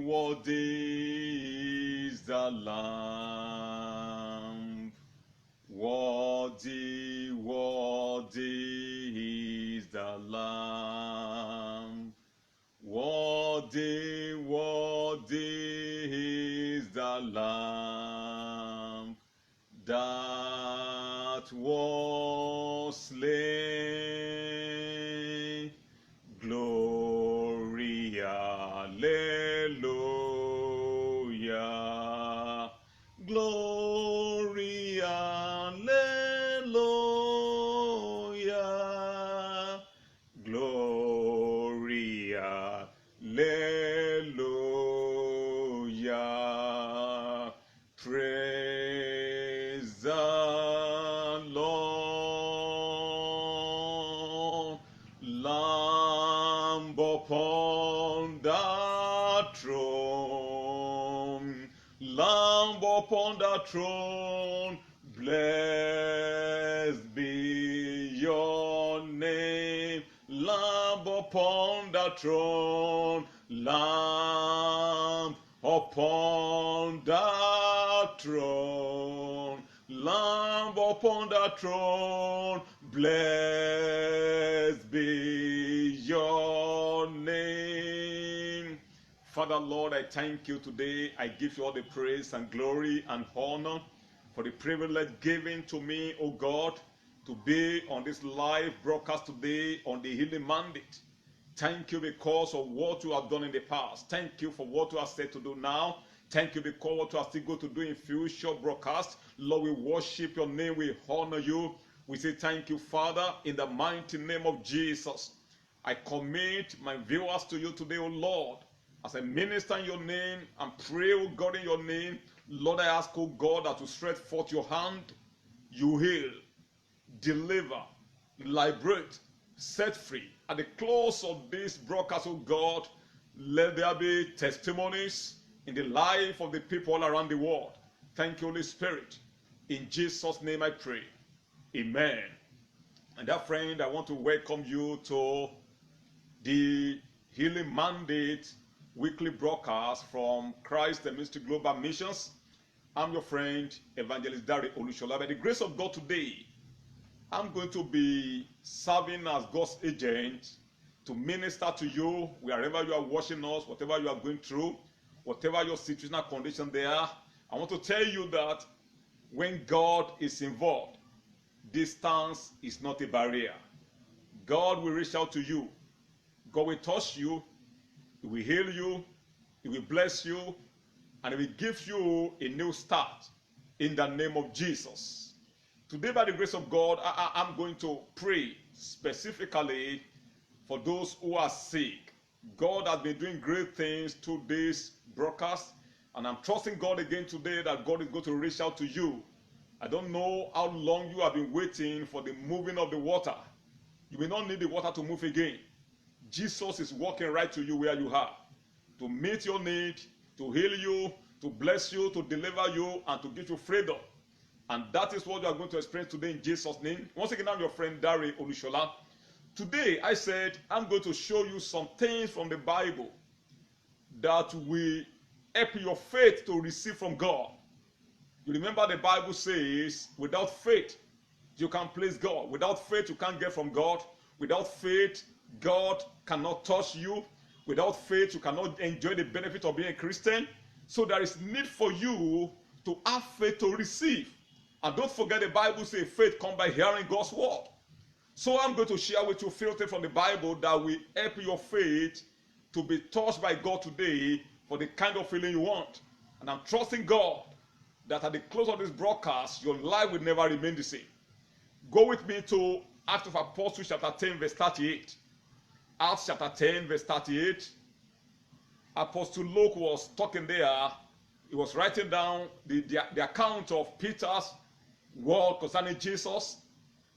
worthy is the Lamb. Worthy, worthy is the Lamb. Worthy, worthy is the Lamb that was slain. Glory, hallelujah. Glory, hallelujah. Glory, hallelujah. Praise the Lord. Lamb upon the throne. Lamb upon the throne. Blessed be your name. Lamb upon the throne. Lamb upon the throne. Lamb upon the throne. Blessed be your name. Father, Lord, I thank you today. I give you all the praise and glory and honor for the privilege given to me, O God, to be on this live broadcast today on the healing mandate. Thank you because of what you have done in the past. Thank you for what you are set to do now. Thank you because what you are still going to do in future broadcasts. Lord, we worship your name. We honor you. We say thank you, Father, in the mighty name of Jesus. I commit my viewers to you today, O Lord. As I minister in your name and pray, O God, in your name, Lord, I ask, O God, that you stretch forth your hand, you heal, deliver, liberate, set free. At the close of this broadcast, oh God, let there be testimonies in the life of the people all around the world. Thank you, Holy Spirit. In Jesus' name I pray. Amen. And that friend, I want to welcome you to the Healing Mandate weekly broadcast from Christ the Ministry Global Missions. I'm your friend, Evangelist Dare Olushola. By the grace of God today, I'm going to be serving as God's agent to minister to you wherever you are watching us, whatever you are going through, whatever your situational condition there. I want to tell you that when God is involved, distance is not a barrier. God will reach out to you. God will touch you. He will heal you. He will bless you. And He will give you a new start in the name of Jesus. Today, by the grace of God, I'm going to pray specifically for those who are sick. God has been doing great things through this broadcast, and I'm trusting God again today that God is going to reach out to you. I don't know how long you have been waiting for the moving of the water. You may not need the water to move again. Jesus is walking right to you where you are to meet your need, to heal you, to bless you, to deliver you, and to give you freedom. And that is what you are going to experience today in Jesus' name. Once again, I'm your friend Dare Olushola. Today, I said I'm going to show you some things from the Bible that will help your faith to receive from God. You remember the Bible says, without faith, you can't please God. Without faith, you can't get from God. Without faith, God cannot touch you. Without faith, you cannot enjoy the benefit of being a Christian. So there is need for you to have faith to receive. And don't forget the Bible says faith comes by hearing God's word. So I'm going to share with you a few things from the Bible that will help your faith to be touched by God today for the kind of feeling you want. And I'm trusting God that at the close of this broadcast, your life will never remain the same. Go with me to Acts of Apostles chapter 10 verse 38. Acts chapter 10 verse 38. Apostle Luke was talking there. He was writing down the account of Peter's word concerning Jesus.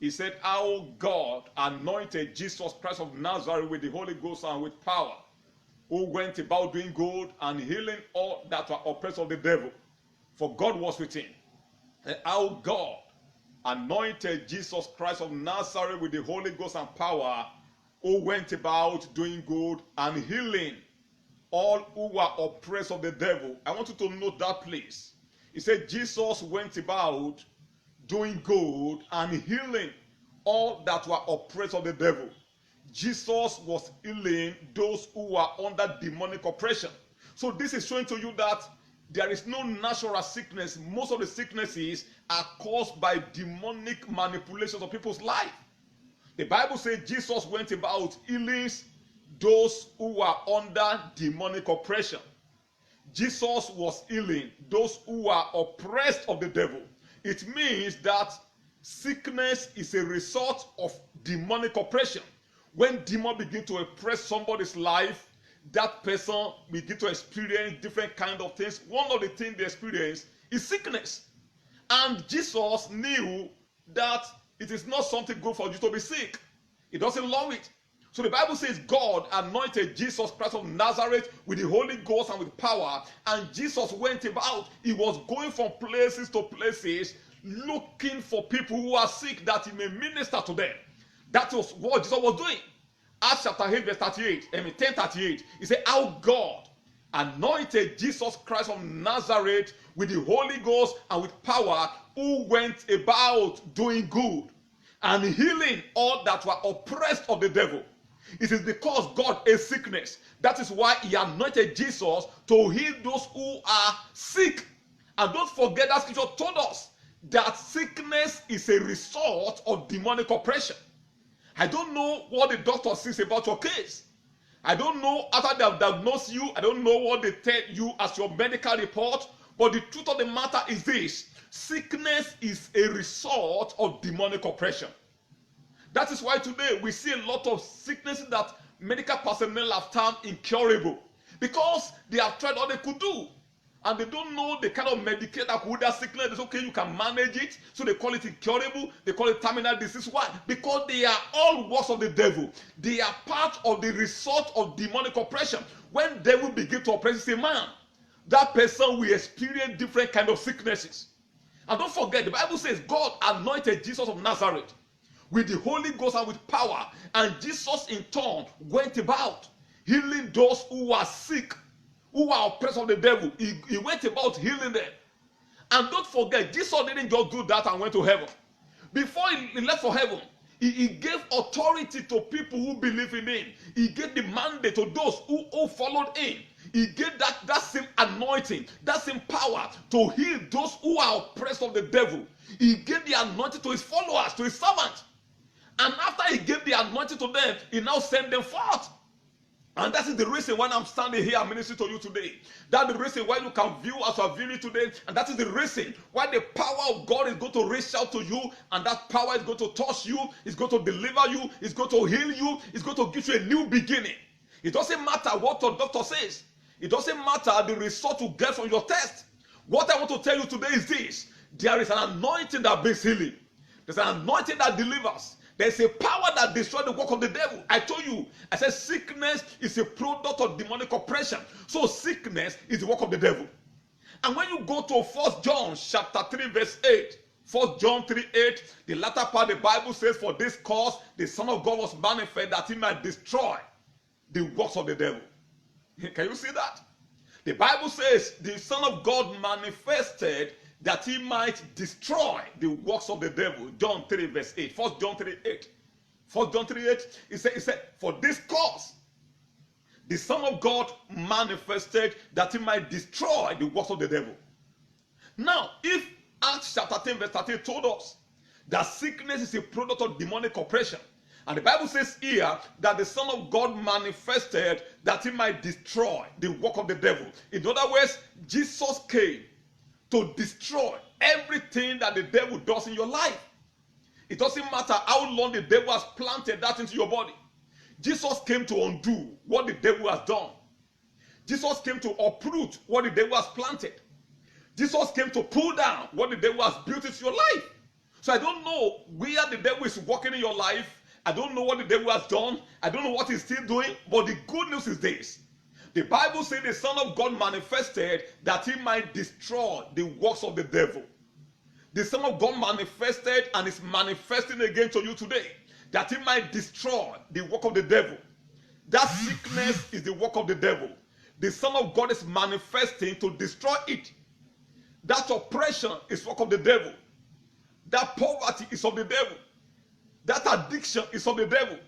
He said how God anointed Jesus Christ of Nazareth with the Holy Ghost and with power, who went about doing good and healing all that were oppressed of the devil, for God was with him. And how God anointed Jesus Christ of Nazareth with the Holy Ghost and power, who went about doing good and healing all who were oppressed of the devil. I want you to note that place. He said Jesus went about doing good and healing all that were oppressed of the devil. Jesus was healing those who were under demonic oppression. So this is showing to you that there is no natural sickness. Most of the sicknesses are caused by demonic manipulations of people's life. The Bible says Jesus went about healing those who were under demonic oppression. Jesus was healing those who were oppressed of the devil. It means that sickness is a result of demonic oppression. When demons begin to oppress somebody's life, that person begin to experience different kind of things. One of the things they experience is sickness. And Jesus knew that it is not something good for you to be sick. He doesn't love it. So the Bible says God anointed Jesus Christ of Nazareth with the Holy Ghost and with power. And Jesus went about. He was going from places to places looking for people who are sick that he may minister to them. That was what Jesus was doing. Acts chapter 8 verse 38. 10:38. He said how God anointed Jesus Christ of Nazareth with the Holy Ghost and with power, who went about doing good and healing all that were oppressed of the devil. It is because God is sickness. That is why he anointed Jesus to heal those who are sick. And don't forget that scripture told us that sickness is a result of demonic oppression. I don't know what the doctor says about your case. I don't know after they have diagnosed you. I don't know what they tell you as your medical report. But the truth of the matter is this: sickness is a result of demonic oppression. That is why today we see a lot of sicknesses that medical personnel have termed incurable, because they have tried all they could do and they don't know the kind of medicate that could that sickness. It's okay, you can manage it, so they call it incurable. They call it terminal disease. Why? Because they are all works of the devil. They are part of the result of demonic oppression. When devil begin to oppress a man, that person will experience different kind of sicknesses. And don't forget, the Bible says God anointed Jesus of Nazareth with the Holy Ghost and with power, and Jesus in turn went about healing those who were sick, who were oppressed of the devil. He went about healing them. And don't forget, Jesus didn't just do that and went to heaven. Before he left for heaven, he gave authority to people who believe in him. He gave the mandate to those who followed him. He gave that same anointing, that same power to heal those who are oppressed of the devil. He gave the anointing to his followers, to his servants. And after he gave the anointing to them, he now sent them forth. And that is the reason why I'm standing here and ministering to you today. That's the reason why you can view as you are viewing today. And that is the reason why the power of God is going to reach out to you. And that power is going to touch you. It's going to deliver you. It's going to heal you. It's going to give you a new beginning. It doesn't matter what your doctor says. It doesn't matter the result you get from your test. What I want to tell you today is this: there is an anointing that brings healing. There's an anointing that delivers. There's a power that destroys the work of the devil. I told you, I said sickness is a product of demonic oppression. So sickness is the work of the devil. And when you go to 1 John chapter 3 verse 8, 1 John 3:8, the latter part of the Bible says, for this cause the Son of God was manifest, that he might destroy the works of the devil. Can you see that? The Bible says the Son of God manifested that he might destroy the works of the devil. John 3 verse 8. 1 John 3:8. 1 John 3:8. He said, for this cause the Son of God manifested that he might destroy the works of the devil. Now, if Acts chapter 10 verse 13 told us that sickness is a product of demonic oppression, and the Bible says here that the Son of God manifested that he might destroy the work of the devil. In other words, Jesus came to destroy everything that the devil does in your life. It doesn't matter how long the devil has planted that into your body. Jesus came to undo what the devil has done. Jesus came to uproot what the devil has planted. Jesus came to pull down what the devil has built into your life. So I don't know where the devil is working in your life. I don't know what the devil has done. I don't know what he's still doing. But the good news is this: the Bible says the Son of God manifested that he might destroy the works of the devil. The Son of God manifested and is manifesting again to you today that he might destroy the work of the devil. That sickness is the work of the devil. the Son of God is manifesting to destroy it. That oppression is work of the devil. That poverty is of the devil. That addiction is of the devil.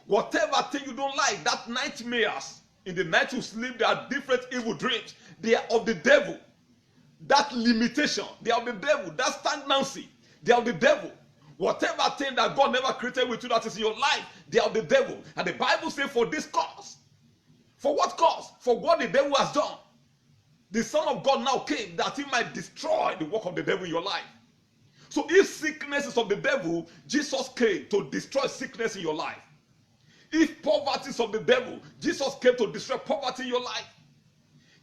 Whatever thing you don't like, that nightmares, in the night you sleep, there are different evil dreams. They are of the devil. That limitation, they are of the devil. That stagnancy, they are of the devil. Whatever thing that God never created with you that is in your life, they are of the devil. And the Bible says for this cause. For what cause? For what the devil has done. The Son of God now came that he might destroy the work of the devil in your life. So if sickness is of the devil, Jesus came to destroy sickness in your life. If poverty is of the devil, Jesus came to destroy poverty in your life.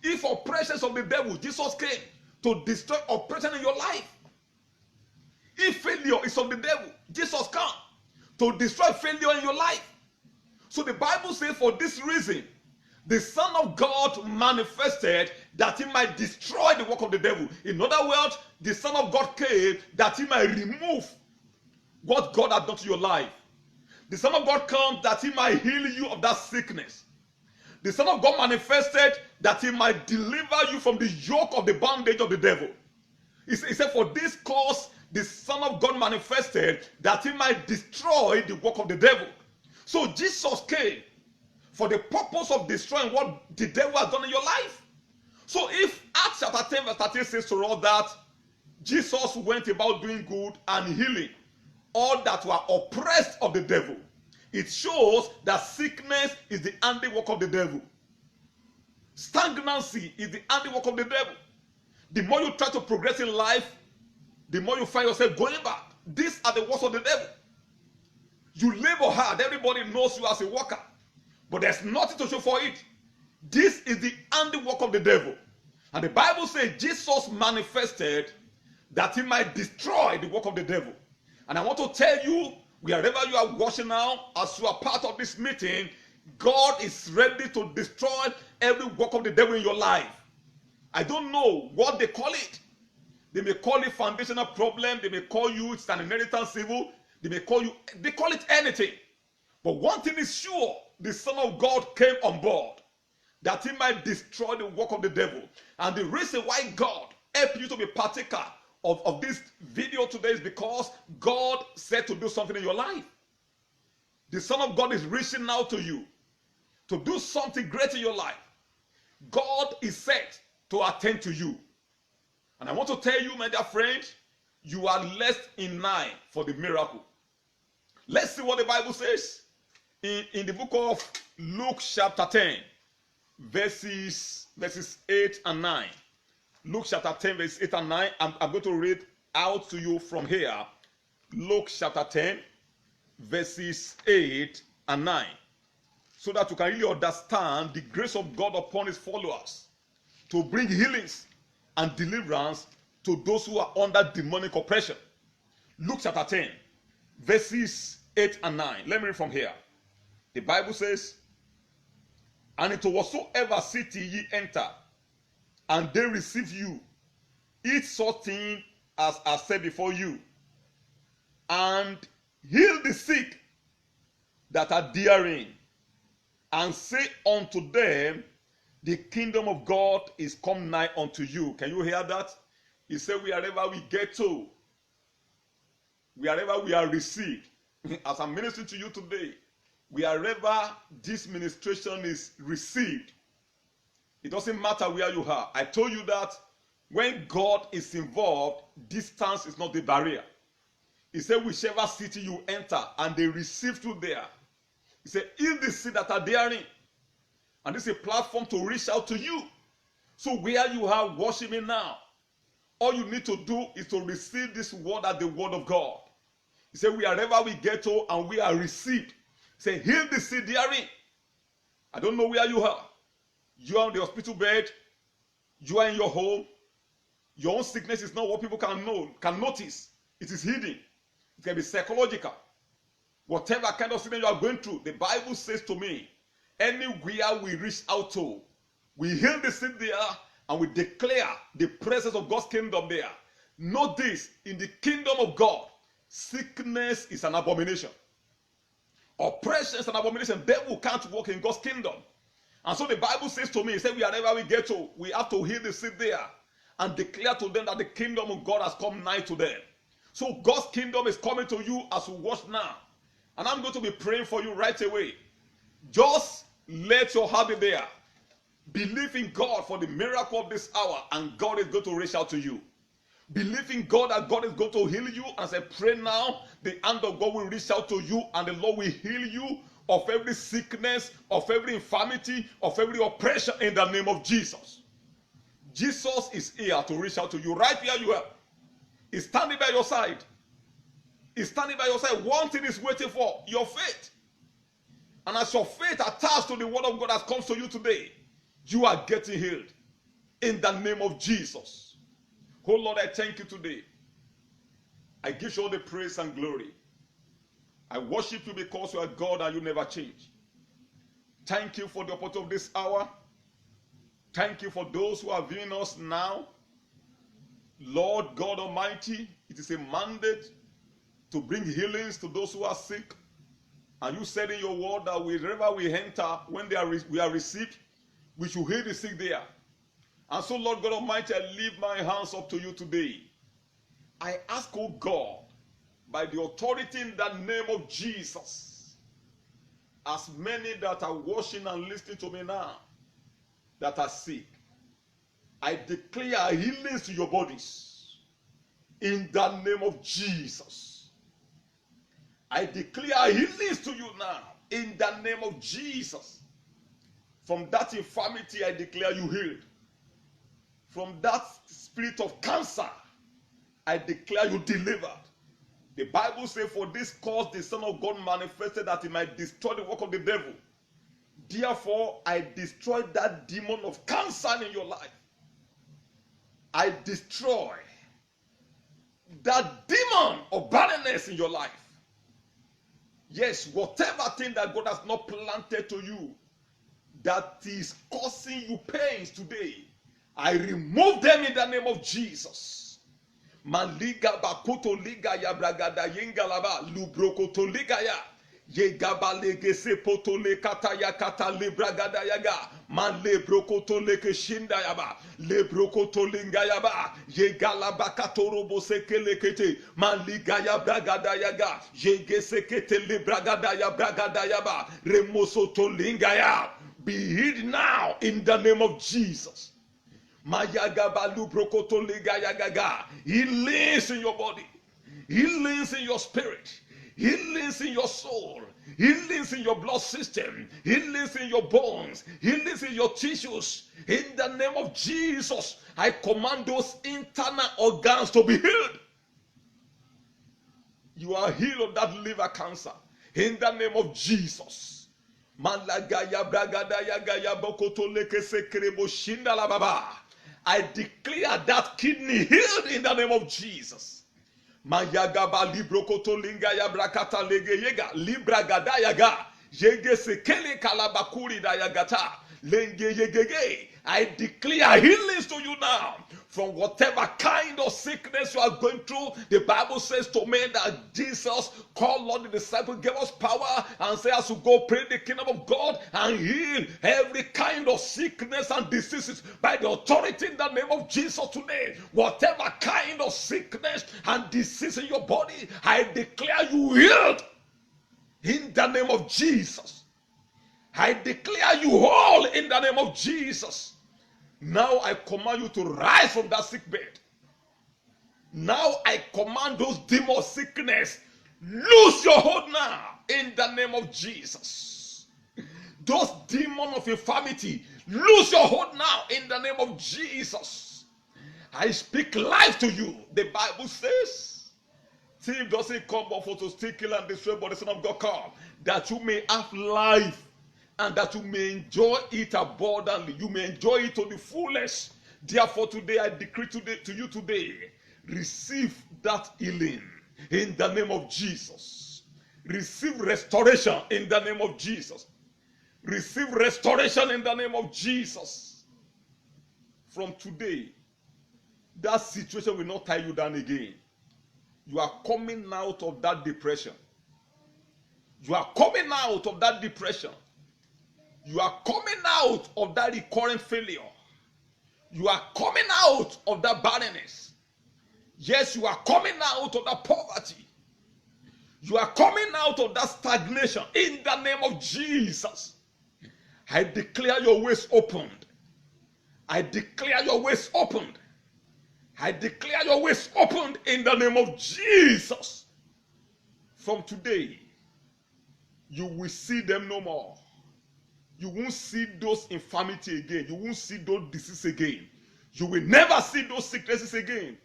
If oppression is of the devil, Jesus came to destroy oppression in your life. If failure is of the devil, Jesus came to destroy failure in your life. So the Bible says for this reason, the Son of God manifested that he might destroy the work of the devil. In other words, the Son of God came that he might remove what God had done to your life. The Son of God came that he might heal you of that sickness. The Son of God manifested that he might deliver you from the yoke of the bondage of the devil. He said, for this cause, the Son of God manifested that he might destroy the work of the devil. So Jesus came for the purpose of destroying what the devil has done in your life. So if Acts chapter 10 verse 13 says to us that Jesus went about doing good and healing all that were oppressed of the devil, it shows that sickness is the handiwork of the devil. Stagnancy is the handiwork of the devil. The more you try to progress in life, the more you find yourself going back. These are the works of the devil. You labor hard. Everybody knows you as a worker. But there's nothing to show for it. This is the handiwork of the devil. And the Bible says Jesus manifested that he might destroy the work of the devil. And I want to tell you, wherever you are watching now, as you are part of this meeting, God is ready to destroy every work of the devil in your life. I don't know what they call it. They may call it foundational problem. They may call you it's an inheritance evil. They call it anything. But one thing is sure, the Son of God came on board that he might destroy the work of the devil. And the reason why God helped you to be partaker of this video today is because God said to do something in your life. The Son of God is reaching out to you to do something great in your life. God is set to attend to you. And I want to tell you, my dear friend, you are less in line for the miracle. Let's see what the Bible says in the book of Luke chapter 10, verses 8 and 9. Luke chapter 10, verses 8 and 9. I'm going to read out to you from here. Luke chapter 10, verses 8 and 9. So that you can really understand the grace of God upon his followers to bring healings and deliverance to those who are under demonic oppression. Luke chapter 10, verses 8 and 9. Let me read from here. The Bible says, and into whatsoever city ye enter, and they receive you, eat such thing as are set before you, and heal the sick that are therein, and say unto them, the kingdom of God is come nigh unto you. Can you hear that? He said, wherever we get to, wherever we are received, as I'm ministering to you today, wherever this ministration is received, it doesn't matter where you are. I told you that when God is involved, distance is not the barrier. He said, whichever city you enter and they receive you there, he said, heal the sick that are therein. And this is a platform to reach out to you. So where you are worshiping now, all you need to do is to receive this word as the word of God. He said, wherever we get to and we are received, he said, heal the sick therein. I don't know where you are. You are on the hospital bed. You are in your home. Your own sickness is not what people can notice. It is hidden. It can be psychological. Whatever kind of sickness you are going through, the Bible says to me, anywhere we reach out to, we heal the sick there and we declare the presence of God's kingdom there. Know this, in the kingdom of God, sickness is an abomination. Oppression is an abomination. Devil can't work in God's kingdom. And so the Bible says to me, it said, wherever we get to, we have to heal the sick there and declare to them that the kingdom of God has come nigh to them. So God's kingdom is coming to you as we watch now. And I'm going to be praying for you right away. Just let your heart be there. Believe in God for the miracle of this hour, and God is going to reach out to you. Believe in God that God is going to heal you. As I pray now, the hand of God will reach out to you, and the Lord will heal you of every sickness, of every infirmity, of every oppression in the name of Jesus. Jesus is here to reach out to you right where you are. He's standing by your side. He's standing by your side. One thing is waiting for, your faith. And as your faith attached to the word of God that comes to you today, you are getting healed in the name of Jesus. Oh Lord, I thank you today. I give you all the praise and glory. I worship you because you are God and you never change. Thank you for the opportunity of this hour. Thank you for those who are viewing us now. Lord God Almighty, it is a mandate to bring healings to those who are sick. And you said in your word that wherever we enter, when we are received, we should heal the sick there. And so, Lord God Almighty, I lift my hands up to you today. I ask, oh God, by the authority in the name of Jesus, as many that are watching and listening to me now, that are sick, I declare healings to your bodies in the name of Jesus. I declare healings to you now in the name of Jesus. From that infirmity, I declare you healed. From that spirit of cancer, I declare you delivered. The Bible says, for this cause the Son of God manifested that he might destroy the work of the devil. Therefore, I destroy that demon of cancer in your life. I destroy that demon of barrenness in your life. Yes, whatever thing that God has not planted to you that is causing you pains today, I remove them in the name of Jesus. Maliga bakoto liga ya bragada yengalaba lubrokoto liga ya yegabalege sepoto le kata ya kata le bragada yaga man le brokoto le keshinda yaba le brokoto linga yaba yegalaba katorobo sekele kete man liga ya bragada yaga yege sekete le bragada ya bragada yaba remosoto linga ya. Be healed now in the name of Jesus. He lives in your body. He lives in your spirit. He lives in your soul. He lives in your blood system. He lives in your bones. He lives in your tissues. In the name of Jesus, I command those internal organs to be healed. You are healed of that liver cancer. In the name of Jesus. I declare that kidney healed in the name of Jesus. Mayagaba librokoto linga ya brakata lege yega libragada yaga yege sekele kalabakuri da yagata lenge yegege. I declare healings to you now from whatever kind of sickness you are going through. The Bible says to me that Jesus called on the disciples, gave us power, and said as you go pray the kingdom of God and heal every kind of sickness and diseases by the authority in the name of Jesus today. Whatever kind of sickness and disease in your body, I declare you healed in the name of Jesus. I declare you whole in the name of Jesus. Now I command you to rise from that sick bed. Now I command those demons of sickness, lose your hold now in the name of Jesus. Those demons of infirmity, lose your hold now in the name of Jesus. I speak life to you. The Bible says, thief doesn't come but for to steal, kill, and destroy, but the Son of God come that you may have life, and that you may enjoy it abundantly. You may enjoy it to the fullest. Therefore, today I decree to you today, receive that healing in the name of Jesus. Receive restoration in the name of Jesus. Receive restoration in the name of Jesus. From today, that situation will not tie you down again. You are coming out of that depression. You are coming out of that depression. You are coming out of that recurrent failure. You are coming out of that barrenness. Yes, you are coming out of that poverty. You are coming out of that stagnation in the name of Jesus. I declare your ways opened. I declare your ways opened. I declare your ways opened in the name of Jesus. From today, you will see them no more. You won't see those infirmity again. You won't see those diseases again. You will never see those sicknesses again.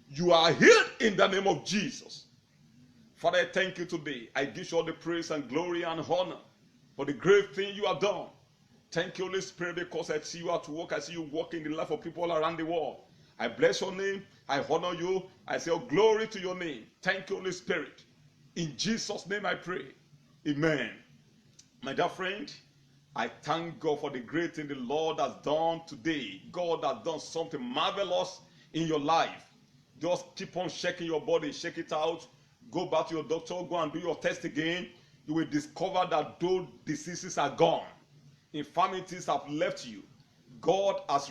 You are healed in the name of Jesus. Father, I thank you today. I give you all the praise and glory and honor for the great thing you have done. Thank you, Holy Spirit, because I see you at work. I see you working in the life of people all around the world. I bless your name. I honor you. I say, oh, glory to your name. Thank you, Holy Spirit. In Jesus' name I pray. Amen. My dear friend, I thank God for the great thing the Lord has done today. God has done something marvelous in your life. Just keep on shaking your body. Shake it out. Go back to your doctor. Go and do your test again. You will discover that those diseases are gone. Infirmities have left you. God has